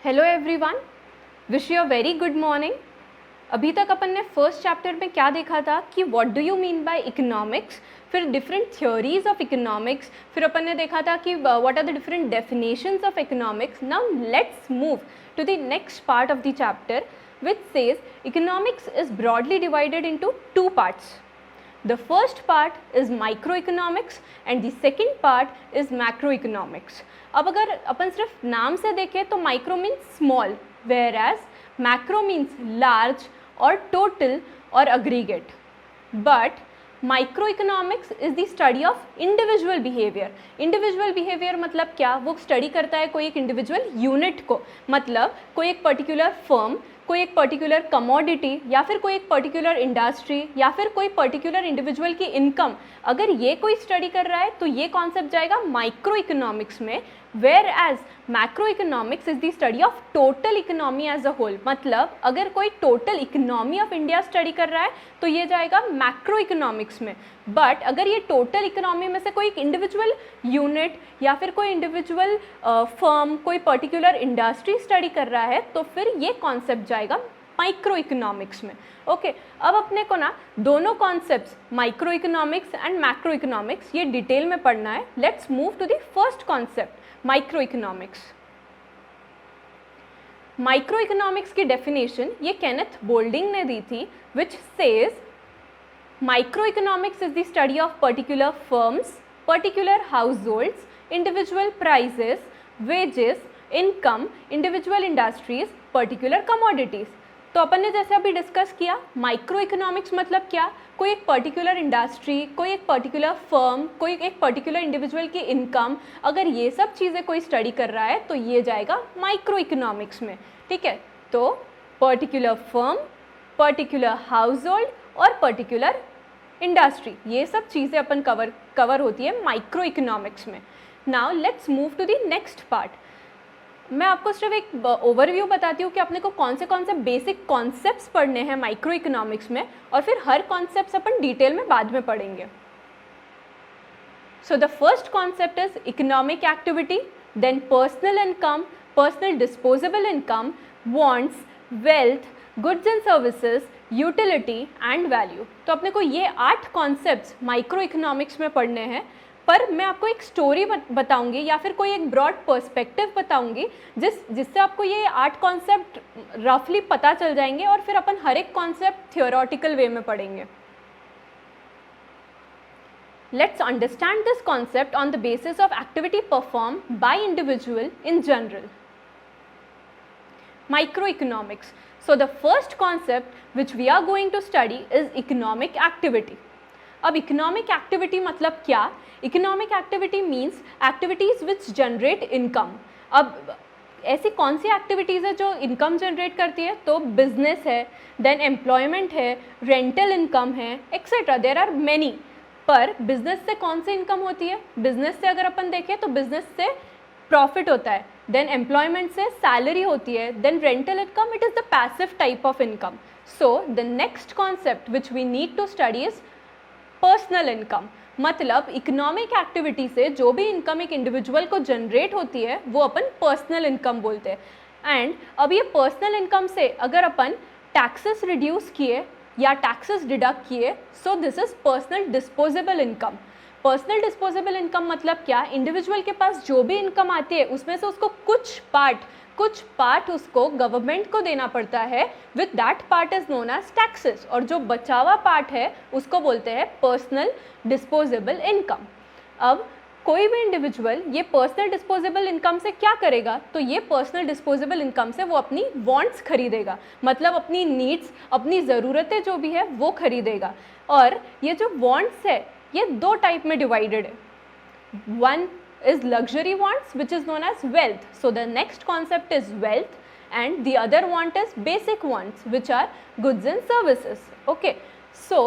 Hello everyone, wish you a very good morning. अभी तक अपन ने फर्स्ट चैप्टर में क्या देखा था कि what do you mean by economics, फिर डिफरेंट थ्योरीज ऑफ इकोनॉमिक्स, फिर अपन ने देखा था कि what are the different definitions of economics. Now let's move to the next part of the chapter which says economics is broadly divided into two parts. The first part is microeconomics and the second part is macroeconomics. अब अगर अपन सिर्फ नाम से देखें तो micro means small, whereas macro means large और total और aggregate. But microeconomics is the study of individual behaviour. Individual behaviour मतलब क्या? वो स्टडी करता है कोई एक इंडिविजुअल यूनिट को, मतलब कोई एक पर्टिकुलर फर्म, कोई एक पर्टिकुलर कमोडिटी या फिर कोई एक पर्टिकुलर इंडस्ट्री या फिर कोई पर्टिकुलर इंडिविजुअल की इनकम. अगर ये कोई स्टडी कर रहा है तो ये कॉन्सेप्ट जाएगा माइक्रो इकोनॉमिक्स में. Whereas macro economics is the study of total economy as a whole. मतलब अगर कोई total economy of India study कर रहा है तो ये जाएगा मैक्रो इकोनॉमिक्स में. बट अगर ये टोटल इकोनॉमी में से कोई एक इंडिविजुअल यूनिट या फिर कोई इंडिविजुअल फर्म, कोई पर्टिकुलर इंडस्ट्री स्टडी कर रहा है तो फिर ये कॉन्सेप्ट जाएगा माइक्रो इकोनॉमिक्स में. ओके, अब अपने को ना दोनों concepts micro economics and macro economics ये डिटेल में पढ़ना है. Let's move to the first concept, micro economics. माइक्रो इकोनॉमिक्स की डेफिनेशन ये केनेथ बोल्डिंग ने दी थी, which says microeconomics is the study of particular firms, particular households, individual prices, wages, income, individual industries, particular commodities. तो अपन ने जैसे अभी डिस्कस किया, माइक्रो इकोनॉमिक्स मतलब क्या? कोई एक पर्टिकुलर इंडस्ट्री, कोई एक पर्टिकुलर फर्म, कोई एक पर्टिकुलर इंडिविजुअल की इनकम, अगर ये सब चीज़ें कोई स्टडी कर रहा है तो ये जाएगा माइक्रो इकोनॉमिक्स में. ठीक है, तो particular firm, particular household और पर्टिकुलर इंडस्ट्री, ये सब चीज़ें अपन कवर होती है माइक्रो इकोनॉमिक्स में. Now let's move to the next part. मैं आपको सिर्फ एक ओवरव्यू बताती हूँ कि अपने को कौन से बेसिक कॉन्सेप्ट्स पढ़ने हैं माइक्रो इकोनॉमिक्स में, और फिर हर कॉन्सेप्ट अपन डिटेल में बाद में पढ़ेंगे. So the first concept is economic activity, then personal income, personal disposable income, wants, wealth, goods and services, utility and value. तो अपने को ये 8 कॉन्सेप्ट्स माइक्रो इकोनॉमिक्स में पढ़ने हैं. पर मैं आपको एक स्टोरी बताऊंगी या फिर कोई एक ब्रॉड पर्सपेक्टिव बताऊंगी जिससे आपको ये 8 कॉन्सेप्ट रफली पता चल जाएंगे और फिर अपन हर एक कॉन्सेप्ट थियोरेटिकल वे में पढ़ेंगे. Let's understand this concept on the basis of activity perform by individual in general. Microeconomics. So the first concept which we are going to study is economic activity. अब economic activity मतलब क्या? Economic activity means activities which generate income. अब ऐसी कौन सी activities है जो income generate करती है? तो बिजनेस है, देन एम्प्लॉयमेंट है, रेंटल इनकम है, एक्सेट्रा. There are many. पर बिजनेस से कौन सी इनकम होती है? बिजनेस से अगर अपन देखें तो बिजनेस से प्रॉफिट होता है, देन एम्प्लॉयमेंट से सैलरी होती है, then rental income, it is the passive type of income. So the next concept which we need to study is personal income. मतलब इकोनॉमिक एक्टिविटी से जो भी इनकम एक इंडिविजुअल को जनरेट होती है वो अपन पर्सनल इनकम बोलते हैं. एंड अब ये पर्सनल इनकम से अगर अपन टैक्सेस रिड्यूस किए या टैक्सेस डिडक्ट किए, so this is personal disposable income. Personal disposable income मतलब क्या? इंडिविजुअल के पास जो भी इनकम आती है उसमें से उसको कुछ पार्ट उसको गवर्नमेंट को देना पड़ता है. With that part is known as taxes. और जो बचा हुआ पार्ट है उसको बोलते हैं पर्सनल डिस्पोजेबल इनकम. अब कोई भी इंडिविजुअल ये पर्सनल डिस्पोजेबल इनकम से क्या करेगा? तो ये पर्सनल डिस्पोजेबल इनकम से वो अपनी वांट्स खरीदेगा, मतलब अपनी नीड्स, अपनी ज़रूरतें जो भी है वो खरीदेगा. और ये जो वांट्स है ये 2 टाइप में डिवाइडेड है. One is luxury wants which is known as wealth. So the next concept is wealth and the other want is basic wants which are goods and services. Okay, so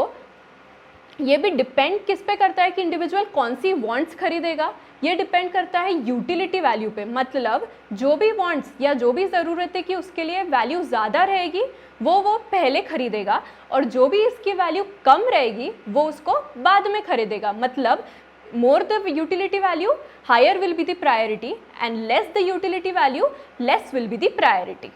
ये भी depend किस पे करता है कि individual कौन सी wants खरीदेगा. ये डिपेंड करता है यूटिलिटी वैल्यू पे. मतलब जो भी वॉन्ट्स या जो भी ज़रूरत है कि उसके लिए वैल्यू ज़्यादा रहेगी वो पहले खरीदेगा, और जो भी इसकी वैल्यू कम रहेगी वो उसको बाद में खरीदेगा. मतलब more the utility value, higher will be the priority, and less the utility value, less will be the priority.